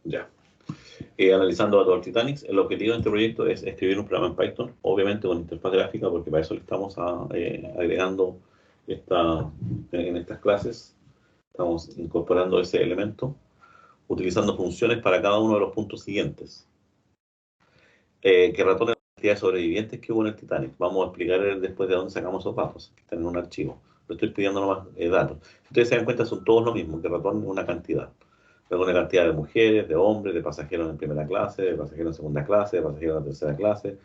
Ya. Analizando datos del Titanic, el objetivo de este proyecto es escribir un programa en Python, obviamente con interfaz gráfica, porque para eso le estamos agregando en estas clases, estamos incorporando ese elemento, utilizando funciones para cada uno de los puntos siguientes. Que ratone la cantidad de sobrevivientes que hubo en el Titanic. Vamos a explicar después de dónde sacamos esos datos, que están en un archivo. Lo estoy pidiendo nomás datos. Si ustedes se dan cuenta, son todos lo mismo, que ratone una cantidad. Luego una cantidad de mujeres, de hombres, de pasajeros en primera clase, de pasajeros en segunda clase, de pasajeros en tercera clase,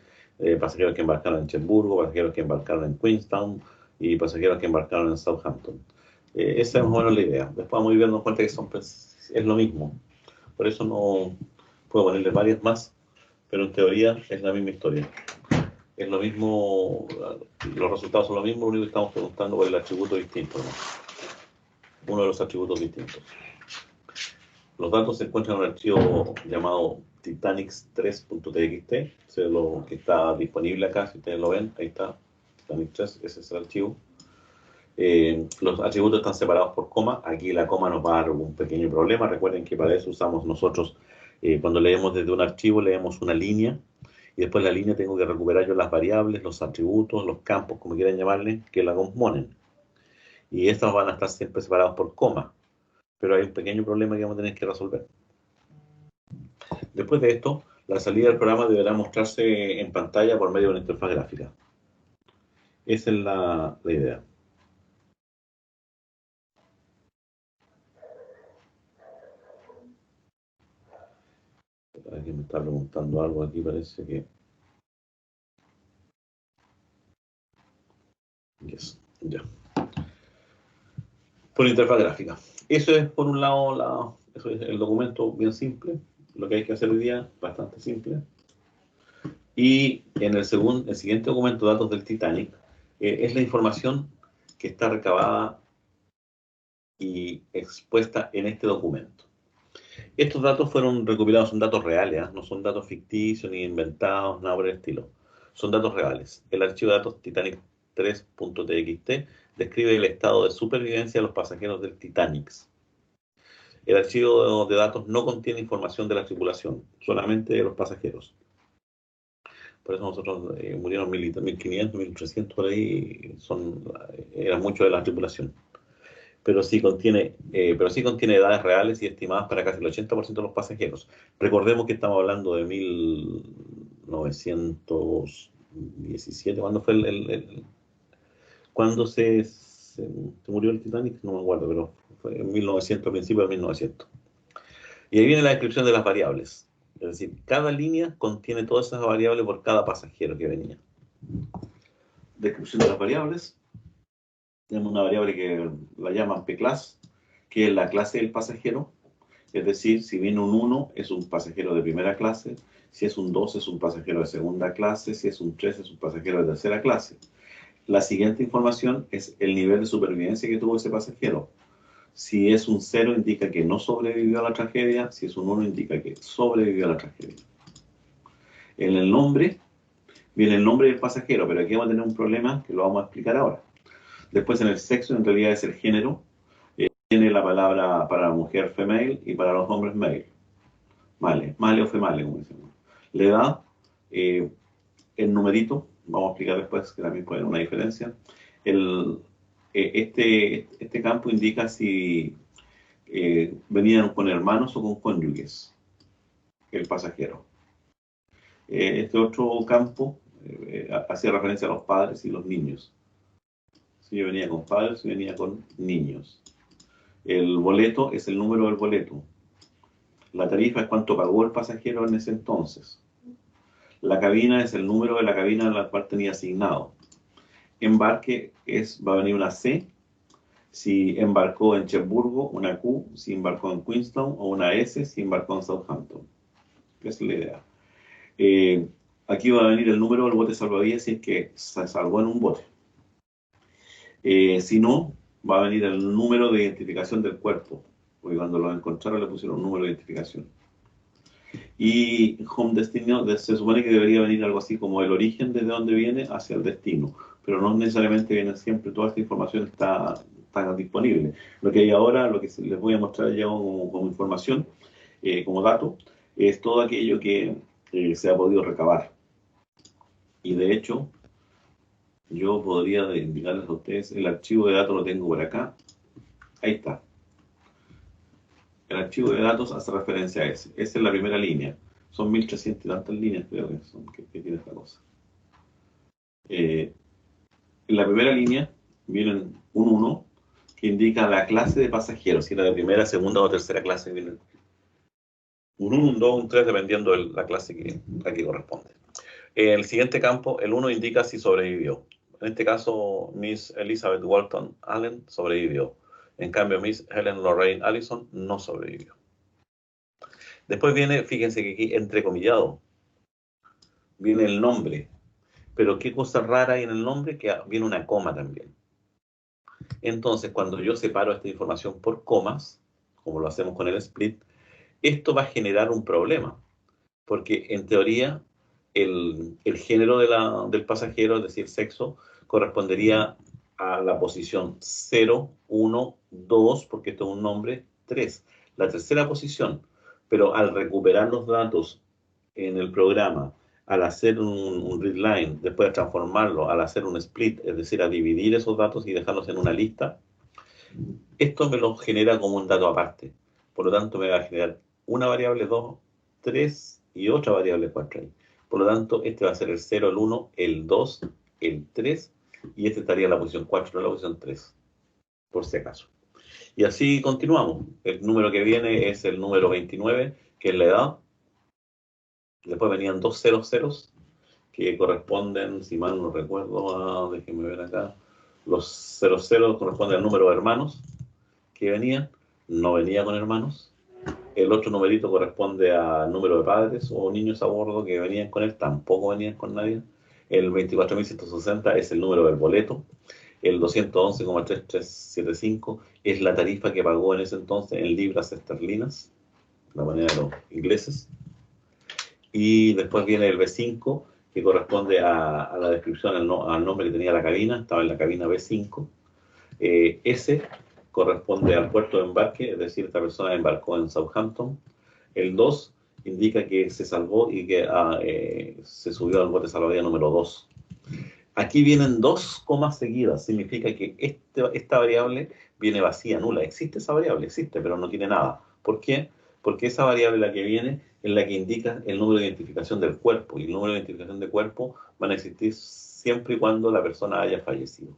pasajeros que embarcaron en Cherburgo, pasajeros que embarcaron en Queenstown y pasajeros que embarcaron en Southampton. Esa es más o menos la idea. Después vamos a ir dando cuenta que es lo mismo. Por eso no puedo ponerle varias más, pero en teoría es la misma historia. Es lo mismo, los resultados son lo mismo, lo único que estamos preguntando por el atributo distinto, ¿no? Uno de los atributos distintos. Los datos se encuentran en un archivo llamado titanics3.txt, lo que está disponible acá, si ustedes lo ven, ahí está, Titanic3, ese es el archivo. Los atributos están separados por coma, aquí la coma nos va a dar un pequeño problema, recuerden que para eso usamos nosotros, cuando leemos desde un archivo, leemos una línea, y después la línea tengo que recuperar yo las variables, los atributos, los campos, como quieran llamarle, que la componen. Y estos van a estar siempre separados por coma, pero hay un pequeño problema que vamos a tener que resolver. Después de esto, la salida del programa deberá mostrarse en pantalla por medio de una interfaz gráfica. Esa es la idea. Alguien me está preguntando algo aquí, parece que... Yes, ya. Por interfaz gráfica. Eso es, por un lado, eso es el documento bien simple. Lo que hay que hacer hoy día, bastante simple. Y en el siguiente documento, datos del Titanic, es la información que está recabada y expuesta en este documento. Estos datos fueron recopilados, son datos reales, no son datos ficticios ni inventados, nada por el estilo. Son datos reales. El archivo de datos Titanic3.txt describe el estado de supervivencia de los pasajeros del Titanic. El archivo de datos no contiene información de la tripulación, solamente de los pasajeros. Por eso nosotros murieron 1.500, 1.300 por ahí, eran muchos de la tripulación. Pero sí contiene edades reales y estimadas para casi el 80% de los pasajeros. Recordemos que estamos hablando de 1917, ¿cuándo fue cuándo se murió el Titanic? No me acuerdo, pero fue en 1900, principios de 1900. Y ahí viene la descripción de las variables. Es decir, cada línea contiene todas esas variables por cada pasajero que venía. Descripción de las variables. Tenemos una variable que la llaman P-class, que es la clase del pasajero. Es decir, si viene un 1 es un pasajero de primera clase, si es un 2 es un pasajero de segunda clase, si es un 3 es un pasajero de tercera clase. La siguiente información es el nivel de supervivencia que tuvo ese pasajero. Si es un 0 indica que no sobrevivió a la tragedia, si es un 1 indica que sobrevivió a la tragedia. En el nombre viene el nombre del pasajero, pero aquí vamos a tener un problema que lo vamos a explicar ahora. Después en el sexo, en realidad es el género. Tiene la palabra para la mujer female y para los hombres male. Male o female, como decimos. La edad, el numerito, vamos a explicar después que también puede haber una diferencia. Este campo indica si venían con hermanos o con cónyuges, el pasajero. Este otro campo hacía referencia a los padres y los niños. Si yo venía con padres, si venía con niños. El boleto es el número del boleto. La tarifa es cuánto pagó el pasajero en ese entonces. La cabina es el número de la cabina a la cual tenía asignado. Embarque va a venir una C, si embarcó en Cherburgo, una Q, si embarcó en Queenstown, o una S, si embarcó en Southampton. Esa es la idea. Aquí va a venir el número del bote salvavidas si es que se salvó en un bote. Si no, va a venir el número de identificación del cuerpo, porque cuando lo encontraron le pusieron un número de identificación. Y home destino, se supone que debería venir algo así como el origen desde donde viene hacia el destino, pero no necesariamente viene siempre, toda esta información está disponible. Lo que hay ahora, lo que les voy a mostrar ya como información, como dato, es todo aquello que se ha podido recabar. Y de hecho, yo podría indicarles a ustedes, el archivo de datos lo tengo por acá. Ahí está. El archivo de datos hace referencia a ese. Esa es la primera línea. Son 1300 y tantas líneas, creo que son, que tiene esta cosa. En la primera línea viene un 1 que indica la clase de pasajeros, si era de primera, segunda o tercera clase, viene un 1, un 2, un 3, dependiendo de la clase que aquí corresponde. En el siguiente campo, el 1 indica si sobrevivió. En este caso, Miss Elizabeth Walton Allen sobrevivió. En cambio, Miss Helen Lorraine Allison no sobrevivió. Después viene, fíjense que aquí, entrecomillado, viene el nombre. Pero qué cosa rara hay en el nombre, que viene una coma también. Entonces, cuando yo separo esta información por comas, como lo hacemos con el split, esto va a generar un problema. Porque en teoría, el género del pasajero, es decir, sexo, correspondería a la posición 0, 1, 2, porque esto es un nombre, 3. La tercera posición. Pero al recuperar los datos en el programa, al hacer un readline, después de transformarlo, al hacer un split, es decir, a dividir esos datos y dejarlos en una lista, esto me lo genera como un dato aparte. Por lo tanto, me va a generar una variable 2, 3 y otra variable 4 ahí. Por lo tanto, este va a ser el 0, el 1, el 2, el 3 y este estaría en la posición 4, no en la posición 3, por si acaso. Y así continuamos. El número que viene es el número 29, que es la edad. Después venían dos ceros que corresponden, si mal no recuerdo, déjenme ver acá, los 00 corresponden al número de hermanos que venían, no venía con hermanos. El otro numerito corresponde al número de padres o niños a bordo que venían con él, tampoco venían con nadie. El 24.160 es el número del boleto. El 211,3375 es la tarifa que pagó en ese entonces en libras esterlinas, la manera de los ingleses. Y después viene el B5, que corresponde a la descripción, al nombre que tenía la cabina, estaba en la cabina B5. S corresponde al puerto de embarque, es decir, esta persona embarcó en Southampton. El 2 indica que se salvó y que se subió al bote salvavidas número 2. Aquí vienen dos comas seguidas, significa que esta variable viene vacía, nula. Existe esa variable, existe, pero no tiene nada. ¿Por qué? Porque esa variable, la que viene, es la que indica el número de identificación del cuerpo, y el número de identificación del cuerpo van a existir siempre y cuando la persona haya fallecido.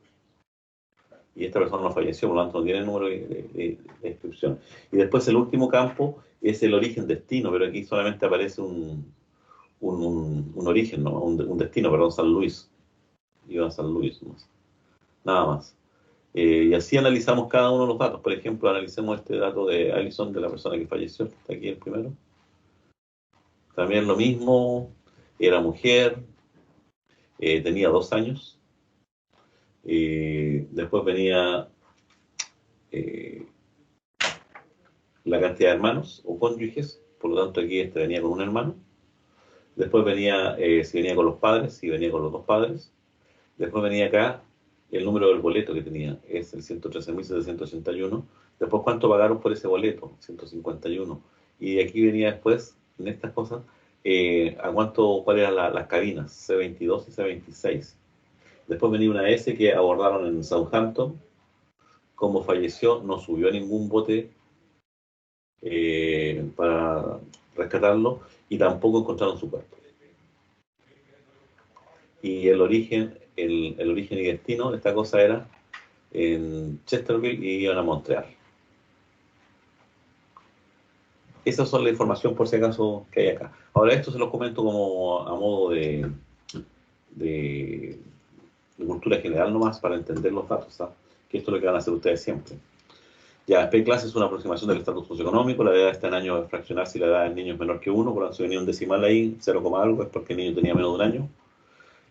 Y esta persona no falleció, por lo tanto no tiene el número de inscripción. Y después el último campo es el origen-destino, pero aquí solamente aparece un origen, ¿no? un destino, perdón, San Luis. Iba a San Luis, ¿no? Nada más. Y así analizamos cada uno de los datos. Por ejemplo, analicemos este dato de Allison, de la persona que falleció, que está aquí el primero. También lo mismo, era mujer, tenía 2 años. Después venía la cantidad de hermanos o cónyuges, por lo tanto aquí este venía con un hermano. Después venía si venía con los padres, si venía con los dos padres. Después venía acá el número del boleto que tenía, es el 113.781. Después, ¿cuánto pagaron por ese boleto? 151. Y aquí venía después, en estas cosas, cuáles eran las cabinas, C22 y C26. Después venía una S que abordaron en Southampton. Como falleció, no subió a ningún bote para rescatarlo y tampoco encontraron su cuerpo. Y el origen y destino de esta cosa era en Chesterfield y iban a Montreal. Esas son la información, por si acaso, que hay acá. Ahora, esto se los comento como a modo de cultura general nomás, para entender los datos, ¿sabes? Que esto es lo que van a hacer ustedes siempre. Ya, P-clase es una aproximación del estatus socioeconómico. La edad está en años de fraccionar si la edad del niño es menor que 1, por lo tanto, venía un decimal ahí, 0, algo, es porque el niño tenía menos de un año.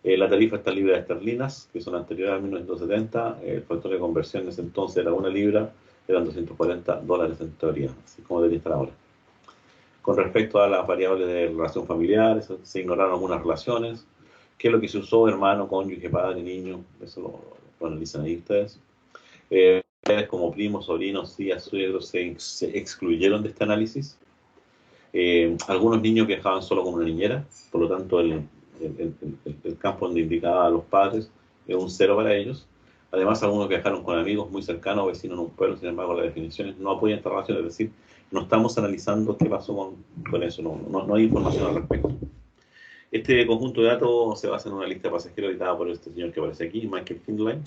La tarifa está en libras esterlinas, que son anteriores a 1970. El factor de conversión en ese entonces era 1 libra, eran $240 en teoría, así como debería estar ahora. Con respecto a las variables de relación familiar, se ignoraron algunas relaciones. ¿Qué es lo que se usó? Hermano, cónyuge, padre, niño, eso lo analizan ahí ustedes. Como primos, sobrinos, tías, suegros se excluyeron de este análisis. Algunos niños viajaban solo con una niñera, por lo tanto el campo donde indicaba a los padres es un 0 para ellos. Además, algunos viajaron con amigos muy cercanos, vecinos en un pueblo, sin embargo, las definiciones no apoyan esta relación, es decir, no estamos analizando qué pasó con eso, no hay información al respecto. Este conjunto de datos se basa en una lista de pasajeros editada por este señor que aparece aquí, Michael Findlay,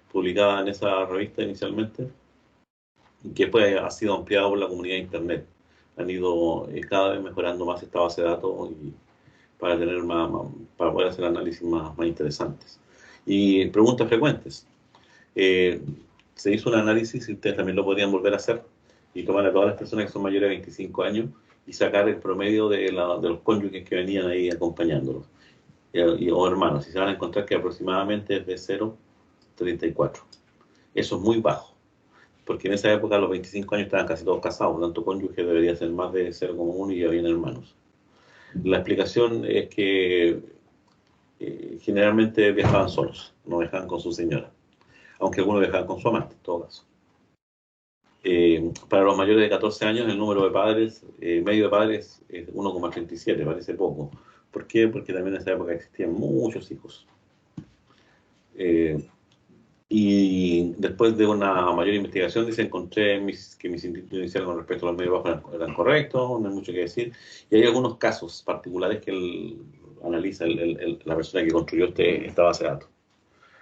publicada en esa revista inicialmente, y que después ha sido ampliado por la comunidad de Internet. Han ido cada vez mejorando más esta base de datos y para tener para poder hacer análisis más interesantes. Y preguntas frecuentes. Se hizo un análisis, y ustedes también lo podrían volver a hacer, y tomar a todas las personas que son mayores de 25 años y sacar el promedio de los cónyuges que venían ahí acompañándolos, o hermanos, y se van a encontrar que aproximadamente es de 0,34. Eso es muy bajo, porque en esa época a los 25 años estaban casi todos casados, por lo tanto cónyuge debería ser más de 0,1 y ya habían hermanos. La explicación es que generalmente viajaban solos, no viajaban con su señora, aunque algunos viajaban con su amante, en todo caso. Para los mayores de 14 años, el número de padres, medio de padres, es 1,37, parece poco. ¿Por qué? Porque también en esa época existían muchos hijos. Y después de una mayor investigación, encontré que mis indicios iniciales con respecto a los medios bajos eran correctos, no hay mucho que decir. Y hay algunos casos particulares que analiza la persona que construyó esta base de datos.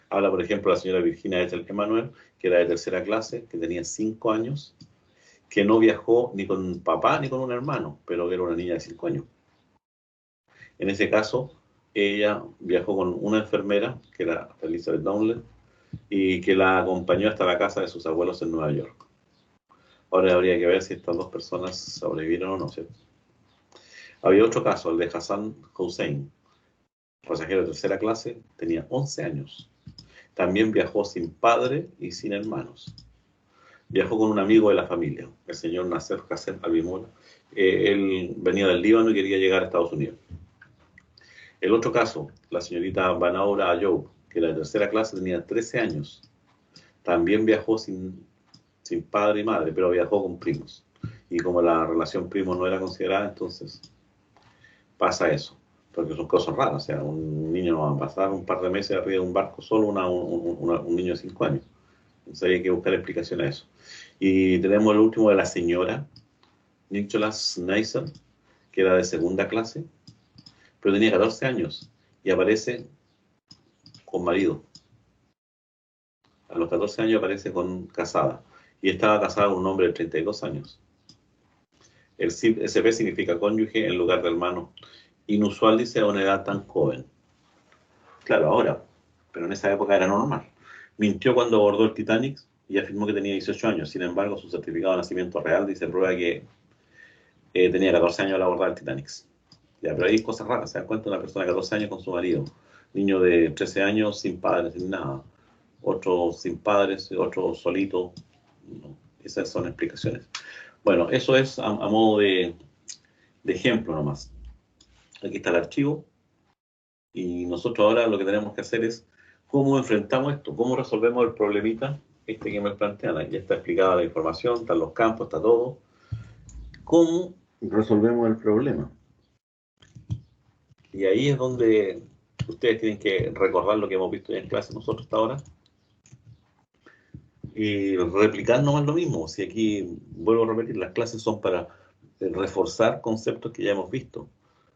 Habla, por ejemplo, la señora Virginia Ethel Emanuel, que era de tercera clase, que tenía 5 años, que no viajó ni con un papá ni con un hermano, pero era una niña de 5 años. En ese caso, ella viajó con una enfermera, que era Elizabeth Downley, y que la acompañó hasta la casa de sus abuelos en Nueva York. Ahora habría que ver si estas dos personas sobrevivieron o no, ¿cierto? Había otro caso, el de Hassan Hussein, pasajero de tercera clase, tenía 11 años. También viajó sin padre y sin hermanos. Viajó con un amigo de la familia, el señor Nasser Hassan Albimola. Él venía del Líbano y quería llegar a Estados Unidos. El otro caso, la señorita Banaura Ayoub, que era de tercera clase, tenía 13 años. También viajó sin padre y madre, pero viajó con primos. Y como la relación primo no era considerada, entonces pasa eso. Porque son cosas raras. O sea, un niño no va a pasar un par de meses arriba de un barco solo, un niño de 5 años. Entonces hay que buscar explicación a eso. Y tenemos el último de la señora Nicholas Neisser, que era de segunda clase, pero tenía 14 años y aparece con marido. A los 14 años aparece casada. Y estaba casada con un hombre de 32 años. El SP significa cónyuge en lugar de hermano. Inusual, dice, a una edad tan joven. Claro, ahora, pero en esa época era normal. Mintió cuando abordó el Titanic y afirmó que tenía 18 años. Sin embargo, su certificado de nacimiento real dice prueba que tenía 14 años al abordar el Titanic. Ya, pero hay cosas raras. Se dan cuenta una persona de 14 años con su marido. Niño de 13 años sin padres, sin nada. Otro sin padres, otro solito. No, esas son explicaciones. Bueno, eso es a modo de ejemplo nomás. Aquí está el archivo. Y nosotros ahora lo que tenemos que hacer es cómo enfrentamos esto, cómo resolvemos el problemita que me plantean. Ya está explicada la información, están los campos, está todo. ¿Cómo resolvemos el problema? Y ahí es donde ustedes tienen que recordar lo que hemos visto ya en clase nosotros hasta ahora y replicar nomás lo mismo. Si aquí, vuelvo a repetir, las clases son para reforzar conceptos que ya hemos visto.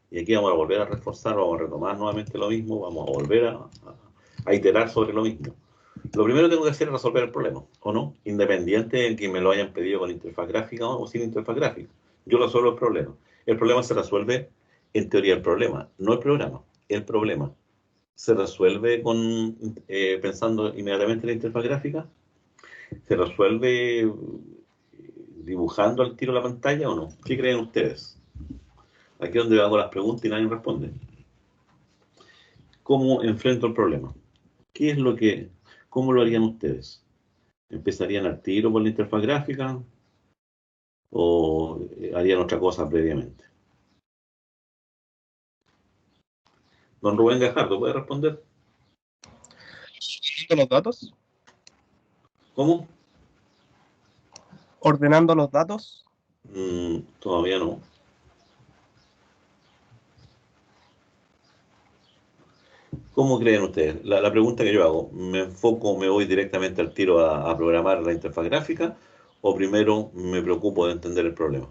Y aquí vamos a volver a reforzar, vamos a retomar nuevamente lo mismo, vamos a volver a iterar sobre lo mismo. Lo primero que tengo que hacer es resolver el problema, ¿o no? Independiente de que me lo hayan pedido con interfaz gráfica o sin interfaz gráfica. Yo resuelvo el problema. El problema se resuelve, en teoría, el problema, no el programa, el problema. ¿Se resuelve pensando inmediatamente en la interfaz gráfica? ¿Se resuelve dibujando al tiro la pantalla o no? ¿Qué creen ustedes? Aquí es donde hago las preguntas y nadie responde. ¿Cómo enfrento el problema? ¿Cómo lo harían ustedes? ¿Empezarían al tiro por la interfaz gráfica o harían otra cosa previamente? Don Rubén Gajardo, ¿puede responder? ¿Ordenando los datos? ¿Cómo? ¿Ordenando los datos? Todavía no. ¿Cómo creen ustedes? La pregunta que yo hago, ¿me enfoco, me voy directamente al tiro a programar la interfaz gráfica o primero me preocupo de entender el problema?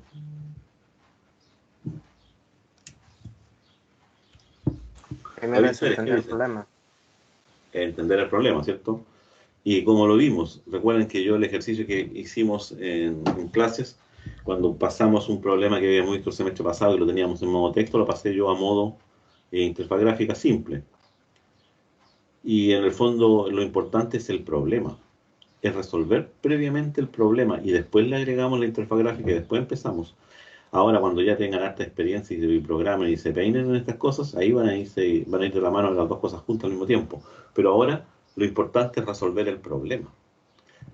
Primero David es Pérez, ¿qué entender el dice? problema. Entender el problema, ¿cierto? Y como lo vimos, recuerden que yo el ejercicio que hicimos en clases, cuando pasamos un problema que habíamos visto el semestre pasado y lo teníamos en modo texto, lo pasé yo a modo interfaz gráfica simple. Y en el fondo lo importante es el problema, es resolver previamente el problema y después le agregamos la interfaz gráfica y después empezamos. Ahora cuando ya tengan harta experiencia y programen y se peinen en estas cosas, ahí van a ir de la mano las dos cosas juntas al mismo tiempo. Pero ahora lo importante es resolver el problema.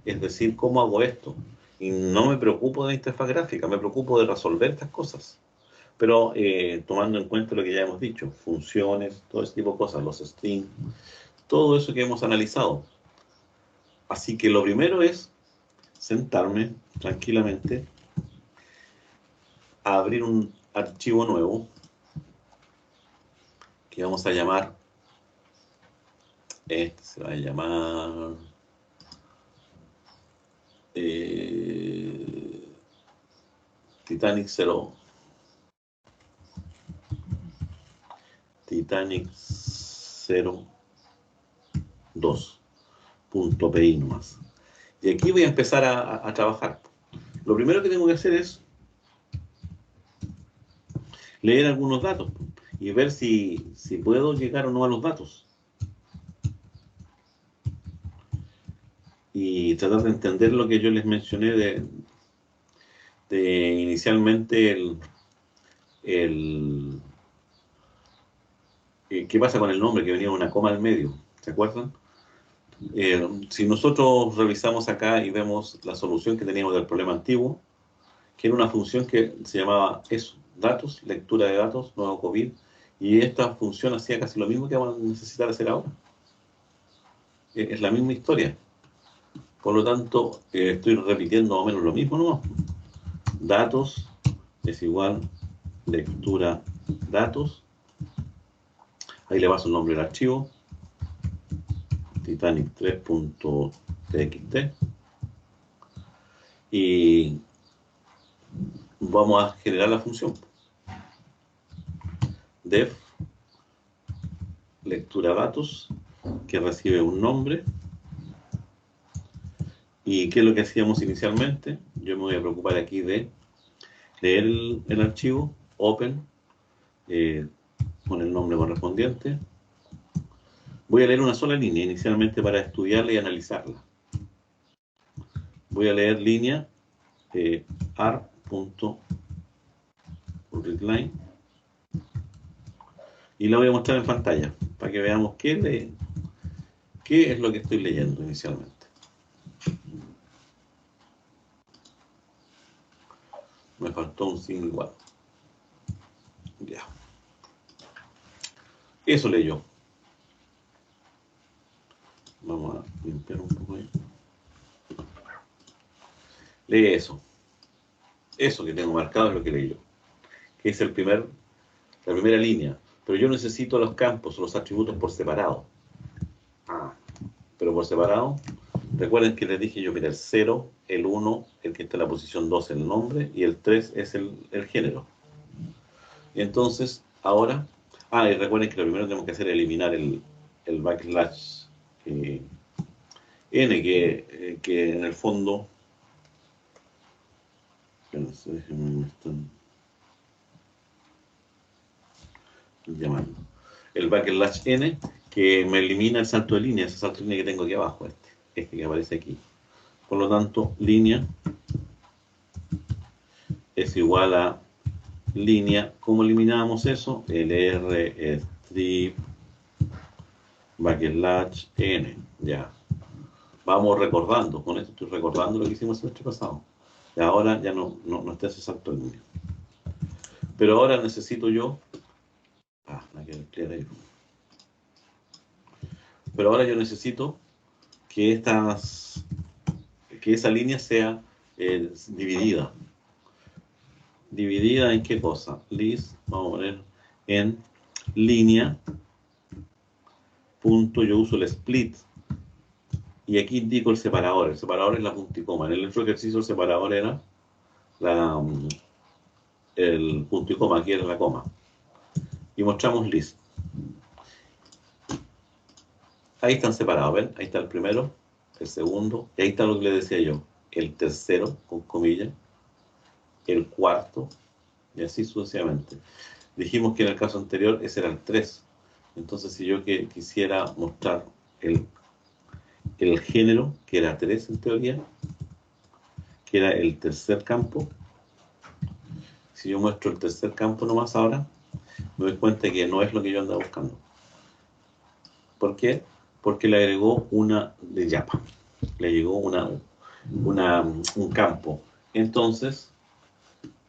Es decir, ¿cómo hago esto? Y no me preocupo de la interfaz gráfica, me preocupo de resolver estas cosas. Pero tomando en cuenta lo que ya hemos dicho, funciones, todo ese tipo de cosas, los strings, todo eso que hemos analizado. Así que lo primero es sentarme tranquilamente a abrir un archivo nuevo que vamos a llamar, este se va a llamar Titanic 0, Titanic 02.pi nomás. Y aquí voy a empezar a trabajar. Lo primero que tengo que hacer es leer algunos datos y ver si puedo llegar o no a los datos. Y tratar de entender lo que yo les mencioné de inicialmente ¿qué pasa con el nombre? Que venía una coma al medio, ¿se acuerdan? Si nosotros revisamos acá y vemos la solución que teníamos del problema antiguo, que era una función que se llamaba eso, datos, lectura de datos, nuevo COVID, y esta función hacía casi lo mismo que vamos a necesitar hacer ahora. Es la misma historia. Por lo tanto, estoy repitiendo más o menos lo mismo, ¿no? Datos es igual lectura datos. Ahí le paso el nombre del archivo. Titanic 3.txt. Y vamos a generar la función. Def lectura datos que recibe un nombre. ¿Y qué es lo que hacíamos inicialmente? Yo me voy a preocupar aquí de leer el archivo, open, con el nombre correspondiente. Voy a leer una sola línea inicialmente para estudiarla y analizarla. Voy a leer línea ar.readline y la voy a mostrar en pantalla para que veamos qué es lo que estoy leyendo inicialmente. Me faltó un signo igual. Ya. Eso leyó. Vamos a limpiar un poco ahí. Lee eso. Eso que tengo marcado es lo que leyó. Que es la primera línea. Pero yo necesito los campos, los atributos por separado. Pero por separado. Recuerden que les dije yo, mira, el 0, el 1, el que está en la posición 2 es el nombre, y el 3 es el género. Y entonces, ahora, y recuerden que lo primero que tenemos que hacer es eliminar el backslash n, que en el fondo, déjenme, están llamando, el backslash n, que me elimina el salto de línea, ese salto de línea que tengo aquí abajo, este que aparece aquí. Por lo tanto, línea es igual a línea. ¿Cómo eliminábamos eso? LR strip backslash n. Ya. Vamos recordando. Con esto estoy recordando lo que hicimos el semestre pasado. Y ahora ya no está ese salto de línea. Pero ahora necesito yo. Pero ahora yo necesito que esa línea sea dividida. ¿Dividida en qué cosa? List, vamos a poner en línea punto, yo uso el split, y aquí indico el separador es la punto y coma. En el otro ejercicio el separador era el punto y coma, aquí era la coma. Y mostramos list. Ahí están separados, ¿ven? Ahí está el primero, el segundo, y ahí está lo que le decía yo, el tercero, con comillas, el cuarto, y así sucesivamente. Dijimos que en el caso anterior ese era el 3. Entonces, si yo quisiera mostrar el género, que era 3 en teoría, que era el tercer campo, si yo muestro el tercer campo nomás ahora, me doy cuenta que no es lo que yo andaba buscando. ¿Por qué? Porque le agregó una de yapa, le llegó un campo. Entonces,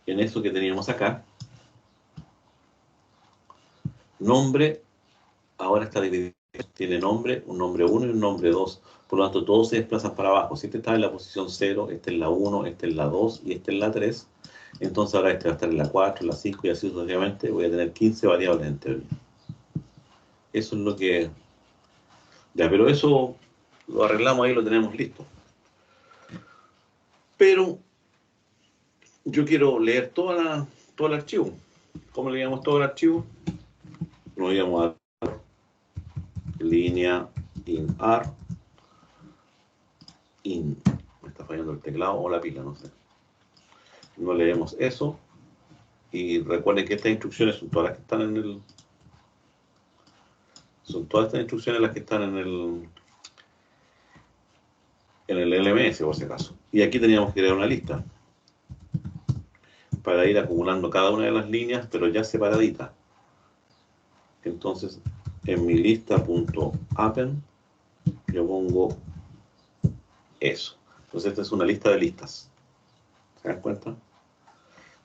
en eso que teníamos acá, nombre, ahora está dividido, tiene nombre, un nombre 1 y un nombre 2, por lo tanto todos se desplazan para abajo. Si este está en la posición 0, este es la 1, este es la 2 y este es la 3, entonces ahora este va a estar en la 4, en la 5 y así sucesivamente, voy a tener 15 variables en teoría. Eso es lo que... Ya, pero eso lo arreglamos ahí, lo tenemos listo. Pero yo quiero leer todo el archivo. ¿Cómo leíamos todo el archivo? Lo íbamos a línea in.ar in. Me está fallando el teclado o la pila, no sé. No leemos eso. Y recuerden que estas instrucciones son todas las que están en el... Son todas estas instrucciones las que están en el LMS, por si acaso. Y aquí teníamos que crear una lista para ir acumulando cada una de las líneas, pero ya separadita. Entonces, en mi lista.append yo pongo eso. Entonces, esta es una lista de listas. ¿Se dan cuenta?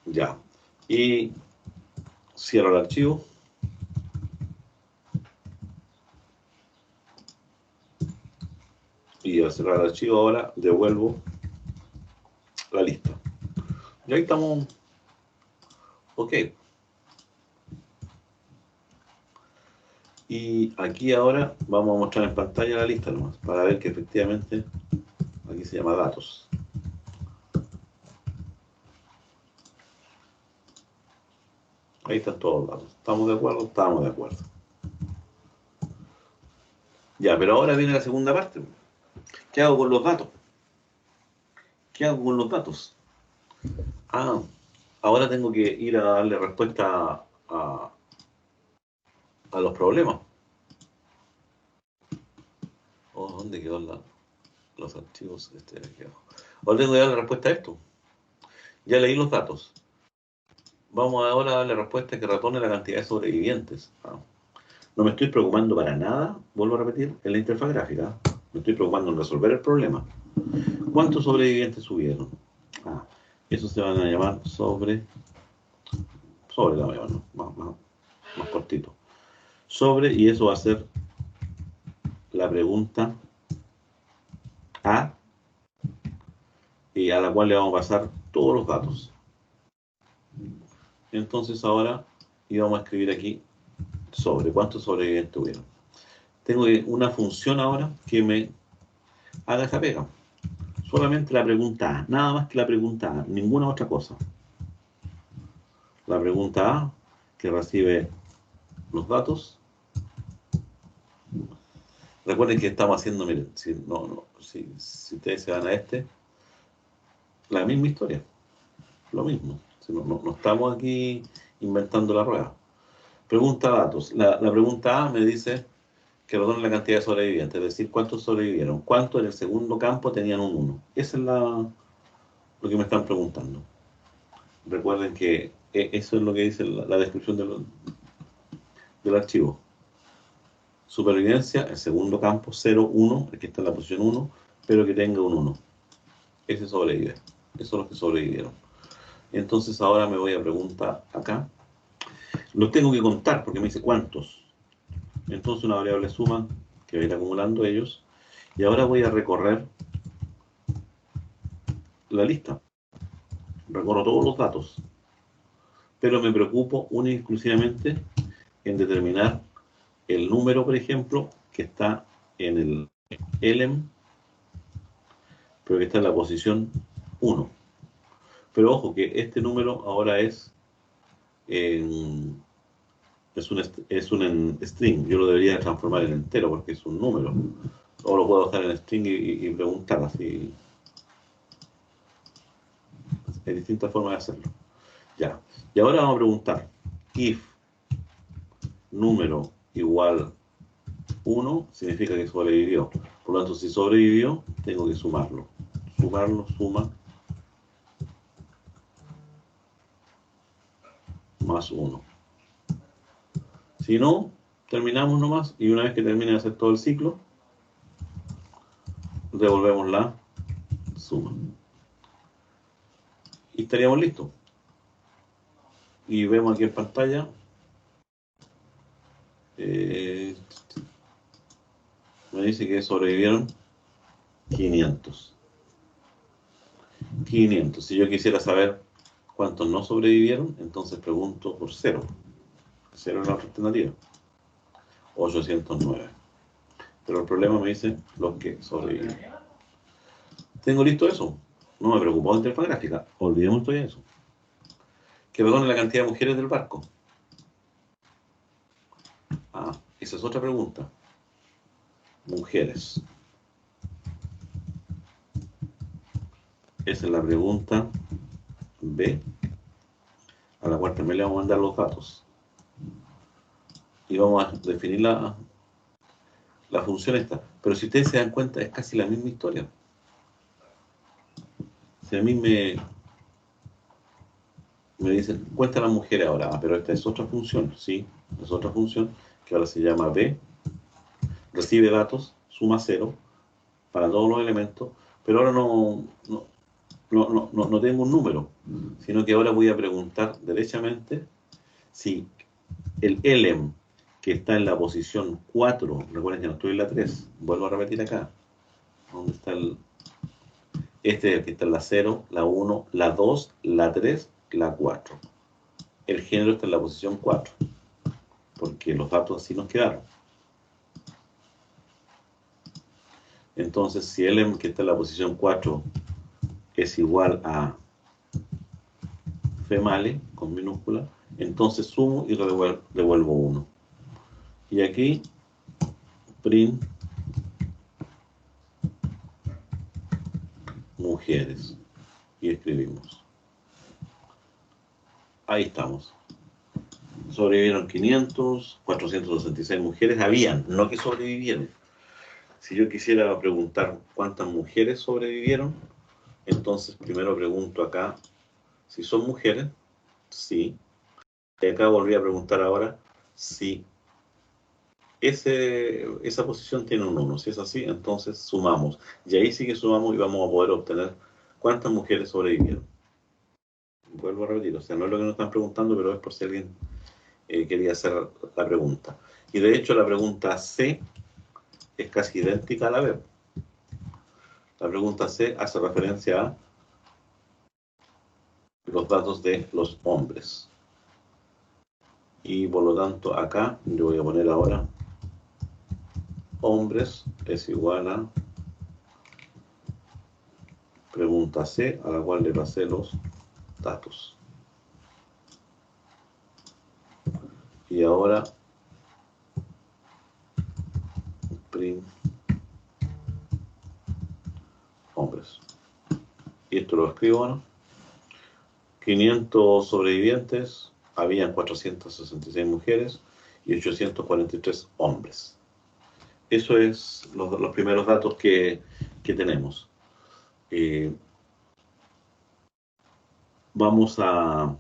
Ya. Y cierro el archivo. Y al cerrar el archivo ahora devuelvo la lista. Y ahí estamos. Ok. Y aquí ahora vamos a mostrar en pantalla la lista nomás, para ver que efectivamente aquí se llama datos. Ahí están todos los datos. ¿Estamos de acuerdo? Estamos de acuerdo. Ya, pero ahora viene la segunda parte. ¿Qué hago con los datos? ¿Qué hago con los datos? Ah, ahora tengo que ir a darle respuesta a los problemas. Oh, ¿dónde quedó los archivos? Aquí abajo. Ahora tengo que darle respuesta a esto. Ya leí los datos. Vamos ahora a darle respuesta que retorne la cantidad de sobrevivientes. No me estoy preocupando para nada, vuelvo a repetir, en la interfaz gráfica. Me estoy preocupando en resolver el problema. ¿Cuántos sobrevivientes subieron? Eso se van a llamar sobre la voy a llamar, ¿no? más cortito. Sobre, y eso va a ser la pregunta A, y a la cual le vamos a pasar todos los datos. Entonces ahora íbamos a escribir aquí sobre, ¿cuántos sobrevivientes tuvieron? Tengo una función ahora que me haga esa pega. Solamente la pregunta A, nada más que la pregunta A, ninguna otra cosa. La pregunta A, que recibe los datos. Recuerden que estamos haciendo, miren, si ustedes se van a la misma historia, lo mismo. Si no estamos aquí inventando la rueda. Pregunta datos. La pregunta A me dice que retorne la cantidad de sobrevivientes, es decir, cuántos sobrevivieron. ¿Cuántos en el segundo campo tenían un 1? Esa es lo que me están preguntando. Recuerden que eso es lo que dice la descripción del archivo. Supervivencia, el segundo campo, 0, 1, el que está en la posición 1, pero que tenga un 1. Ese sobrevive. Esos son los que sobrevivieron. Entonces ahora me voy a preguntar acá. Los tengo que contar porque me dice cuántos. Entonces una variable suma que va a ir acumulando ellos. Y ahora voy a recorrer la lista. Recorro todos los datos. Pero me preocupo única y exclusivamente en determinar el número, por ejemplo, que está en el elem, pero que está en la posición 1. Pero ojo que este número ahora es un string. Yo lo debería transformar en entero porque es un número. O lo puedo dejar en string y preguntar así. Hay distintas formas de hacerlo. Ya. Y ahora vamos a preguntar if número igual 1 significa que sobrevivió. Por lo tanto, si sobrevivió, tengo que sumarlo. Sumarlo, suma, más 1. Si no, terminamos nomás y una vez que termine de hacer todo el ciclo, devolvemos la suma. Y estaríamos listos. Y vemos aquí en pantalla. Me dice que sobrevivieron 500. 500. Si yo quisiera saber cuántos no sobrevivieron, entonces pregunto por 0. 0 es la otra alternativa. 809. Pero el problema me dice los que sobrevivieron. Tengo listo eso. No me preocupó la interfaz gráfica. Olvidemos todavía eso. Que me pone la cantidad de mujeres del barco. Ah, esa es otra pregunta. Mujeres. Esa es la pregunta B, a la cual también le vamos a mandar los datos. Y vamos a definir la función esta. Pero si ustedes se dan cuenta, es casi la misma historia. Si a mí me dicen, cuenta las mujeres ahora, pero esta es otra función, ¿sí? Es otra función que ahora se llama B, recibe datos, suma 0 para todos los elementos, pero ahora no tengo un número, sino que ahora voy a preguntar derechamente si el elem que está en la posición 4, recuerden que no estoy en la 3, vuelvo a repetir acá, ¿dónde está este es el que está en la 0, la 1, la 2, la 3, la 4. El género está en la posición 4, porque los datos así nos quedaron. Entonces, si el elem que está en la posición 4 es igual a female, con minúscula, entonces sumo y devuelvo 1. Y aquí, print mujeres. Y escribimos. Ahí estamos. Sobrevivieron 500, 466 mujeres. Habían, no que sobrevivieron. Si yo quisiera preguntar cuántas mujeres sobrevivieron, entonces primero pregunto acá si son mujeres. Sí. Y acá volví a preguntar ahora si esa posición tiene un 1. Si es así, entonces sumamos. Y ahí sí que sumamos y vamos a poder obtener cuántas mujeres sobrevivieron. Vuelvo a repetir, o sea, no es lo que nos están preguntando, pero es por si alguien quería hacer la pregunta. Y de hecho la pregunta C es casi idéntica a la B. La pregunta C hace referencia a los datos de los hombres. Y por lo tanto acá yo voy a poner ahora hombres es igual a pregunta C, a la cual le pasé los datos. Y ahora print hombres. Y esto lo escribo, ¿no? 500 sobrevivientes, habían 466 mujeres y 843 hombres. Eso es los primeros datos que tenemos. Vamos a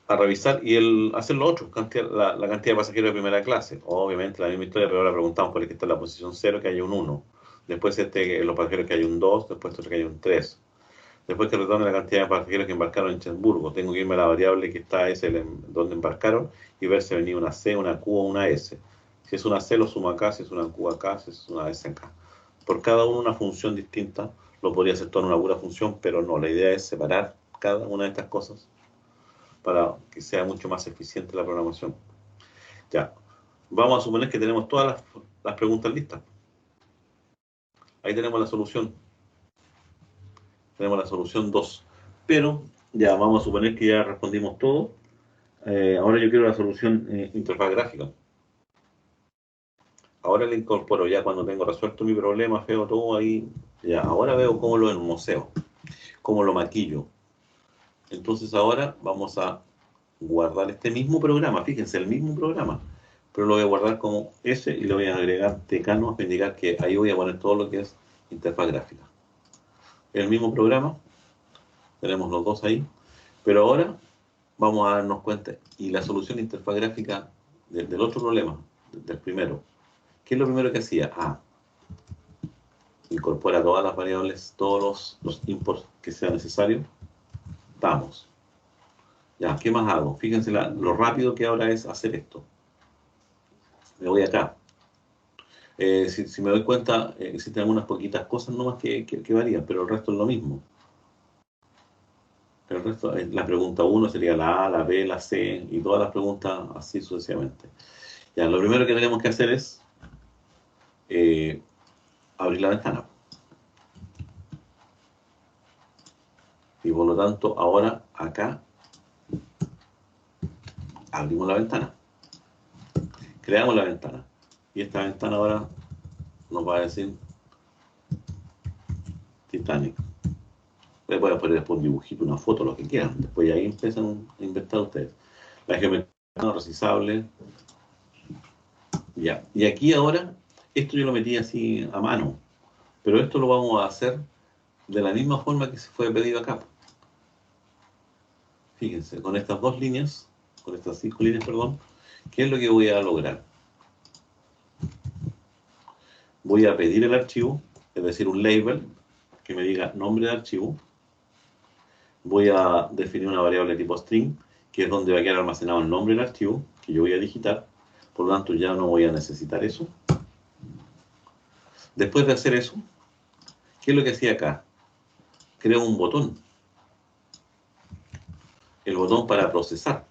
revisar y hacer lo otro, la cantidad de pasajeros de primera clase. Obviamente la misma historia, pero ahora preguntamos por el que está en la posición 0 que hay un 1. Después los pasajeros que hay un 2, después otro que hay un 3. Después que retorne la cantidad de pasajeros que embarcaron en Cherburgo, tengo que irme a la variable que está donde embarcaron y ver si venía una C, una Q o una S. Si es una C lo sumo acá, si es una Q acá, si es una S acá. Por cada uno una función distinta lo podría hacer todo en una pura función, pero no, la idea es separar cada una de estas cosas para que sea mucho más eficiente la programación. Ya, vamos a suponer que tenemos todas las preguntas listas. Ahí tenemos la solución. Tenemos la solución 2. Pero ya vamos a suponer que ya respondimos todo. Ahora yo quiero la solución interfaz gráfica. Ahora le incorporo ya cuando tengo resuelto mi problema, feo todo ahí. Ya, ahora veo cómo lo hermoseo, cómo lo maquillo. Entonces ahora vamos a guardar este mismo programa, fíjense, el mismo programa, pero lo voy a guardar como ese y le voy a agregar decano para indicar que ahí voy a poner todo lo que es interfaz gráfica. El mismo programa, tenemos los dos ahí, pero ahora vamos a darnos cuenta, y la solución de interfaz gráfica del otro problema, del primero, ¿qué es lo primero que hacía? Incorpora todas las variables, todos los imports que sea necesario, damos. Ya, ¿qué más hago? Fíjense lo rápido que ahora es hacer esto. Me voy acá. Si me doy cuenta, existen algunas poquitas cosas nomás que varían, pero el resto es lo mismo. El resto, la pregunta 1 sería la A, la B, la C, y todas las preguntas así sucesivamente. Ya, lo primero que tenemos que hacer es abrir la ventana. Y por lo tanto, ahora acá abrimos la ventana. Creamos la ventana. Y esta ventana ahora nos va a decir Titanic. Les voy a poner después un dibujito, una foto, lo que quieran. Después ahí empiezan a inventar ustedes. La geometría resizable. Ya. Y aquí ahora, esto yo lo metí así a mano. Pero esto lo vamos a hacer de la misma forma que se fue pedido acá. Fíjense, con estas dos líneas, con estas 5 líneas, perdón, ¿qué es lo que voy a lograr? Voy a pedir el archivo, es decir, un label que me diga nombre de archivo. Voy a definir una variable tipo string, que es donde va a quedar almacenado el nombre del archivo, que yo voy a digitar. Por lo tanto, ya no voy a necesitar eso. Después de hacer eso, ¿qué es lo que hacía acá? Creo un botón. El botón para procesar.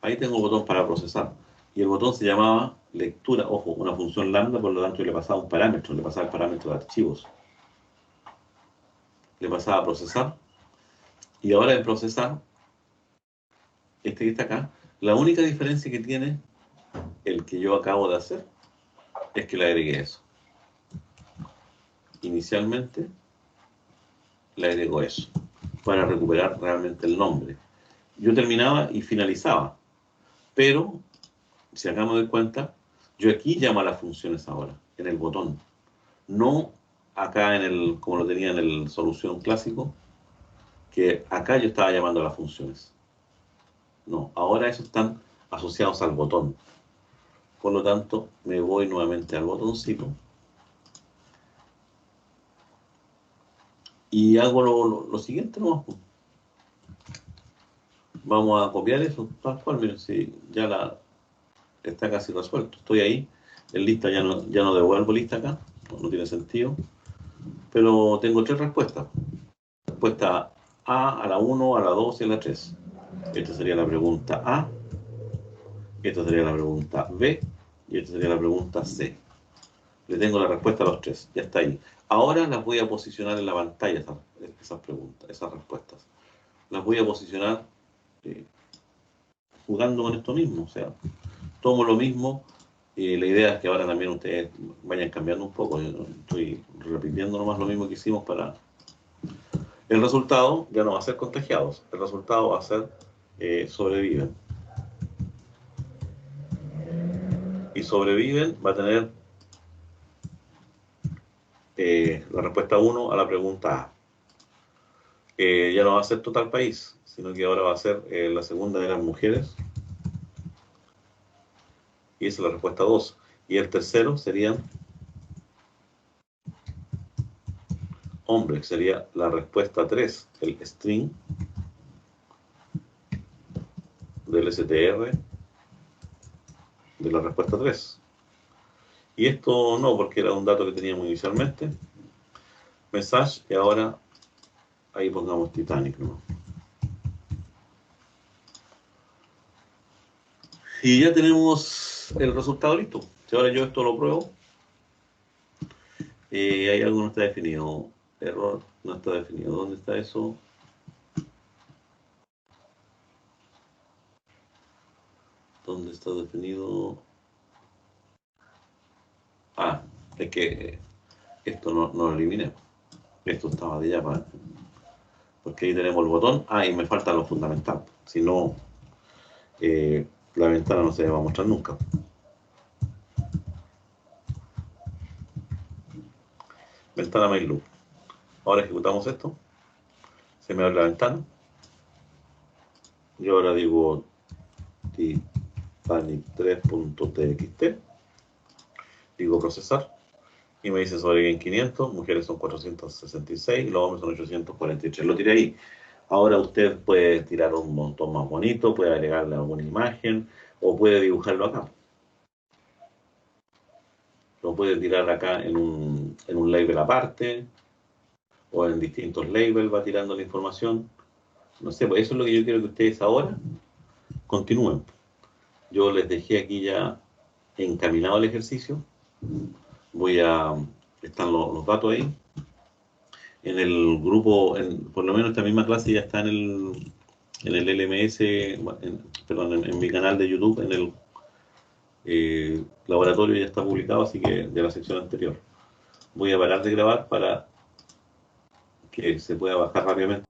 Ahí tengo un botón para procesar. Y el botón se llamaba lectura, ojo, una función lambda, por lo tanto yo le pasaba un parámetro, le pasaba el parámetro de archivos. Le pasaba a procesar. Y ahora en procesar, este que está acá, la única diferencia que tiene el que yo acabo de hacer es que le agregué eso. Inicialmente le agrego eso para recuperar realmente el nombre. Yo terminaba y finalizaba, pero si acá me doy cuenta, yo aquí llamo a las funciones ahora, en el botón, no acá en el, como lo tenía en el solución clásico, que acá yo estaba llamando a las funciones. No, ahora esos están asociados al botón. Por lo tanto, me voy nuevamente al botoncito y hago lo siguiente nomás. Vamos a copiar eso, tal cual, miren, si ya está casi resuelto. Estoy ahí, en lista ya no devuelvo lista acá, no tiene sentido. Pero tengo 3 respuestas. Respuesta A la 1, a la 2 y a la 3. Esta sería la pregunta A, esta sería la pregunta B y esta sería la pregunta C. Le tengo la respuesta a los 3, ya está ahí. Ahora las voy a posicionar en la pantalla, esas preguntas, esas respuestas. Las voy a posicionar jugando con esto mismo, o sea, tomo lo mismo. La idea es que ahora también ustedes vayan cambiando un poco. Yo estoy repitiendo nomás lo mismo que hicimos para... El resultado ya no va a ser contagiados, el resultado va a ser sobreviven. Y sobreviven va a tener la respuesta 1 a la pregunta A. Ya no va a ser total país, sino que ahora va a ser la segunda de las mujeres. Y esa es la respuesta 2. Y el tercero serían hombres, sería la respuesta 3, el string del STR de la respuesta 3. Y esto no, porque era un dato que teníamos inicialmente. Message, y ahora ahí pongamos Titanic, ¿no? Y ya tenemos el resultado listo. Si ahora yo esto lo pruebo, hay algo que no está definido. Error, no está definido. ¿Dónde está eso? ¿Dónde está definido? Ah, es que esto no lo eliminé. Esto estaba de ya para... Porque ahí tenemos el botón. Ah, y me falta lo fundamental. Si no, la ventana no se va a mostrar nunca. Ventana MailLoop. Ahora ejecutamos esto. Se me abre la ventana. Yo ahora digo Titanic3.txt. Digo procesar. Y me dice sobre Game 500, mujeres son 466 y los hombres son 843. Lo tiré ahí. Ahora usted puede tirar un montón más bonito, puede agregarle alguna imagen o puede dibujarlo acá. Lo puede tirar acá en un label aparte o en distintos labels, va tirando la información. No sé, pues eso es lo que yo quiero que ustedes ahora continúen. Yo les dejé aquí ya encaminado el ejercicio. Están los datos ahí. En el grupo, por lo menos esta misma clase ya está en el LMS, perdón, en mi canal de YouTube, en el laboratorio ya está publicado, así que de la sección anterior. Voy a parar de grabar para que se pueda bajar rápidamente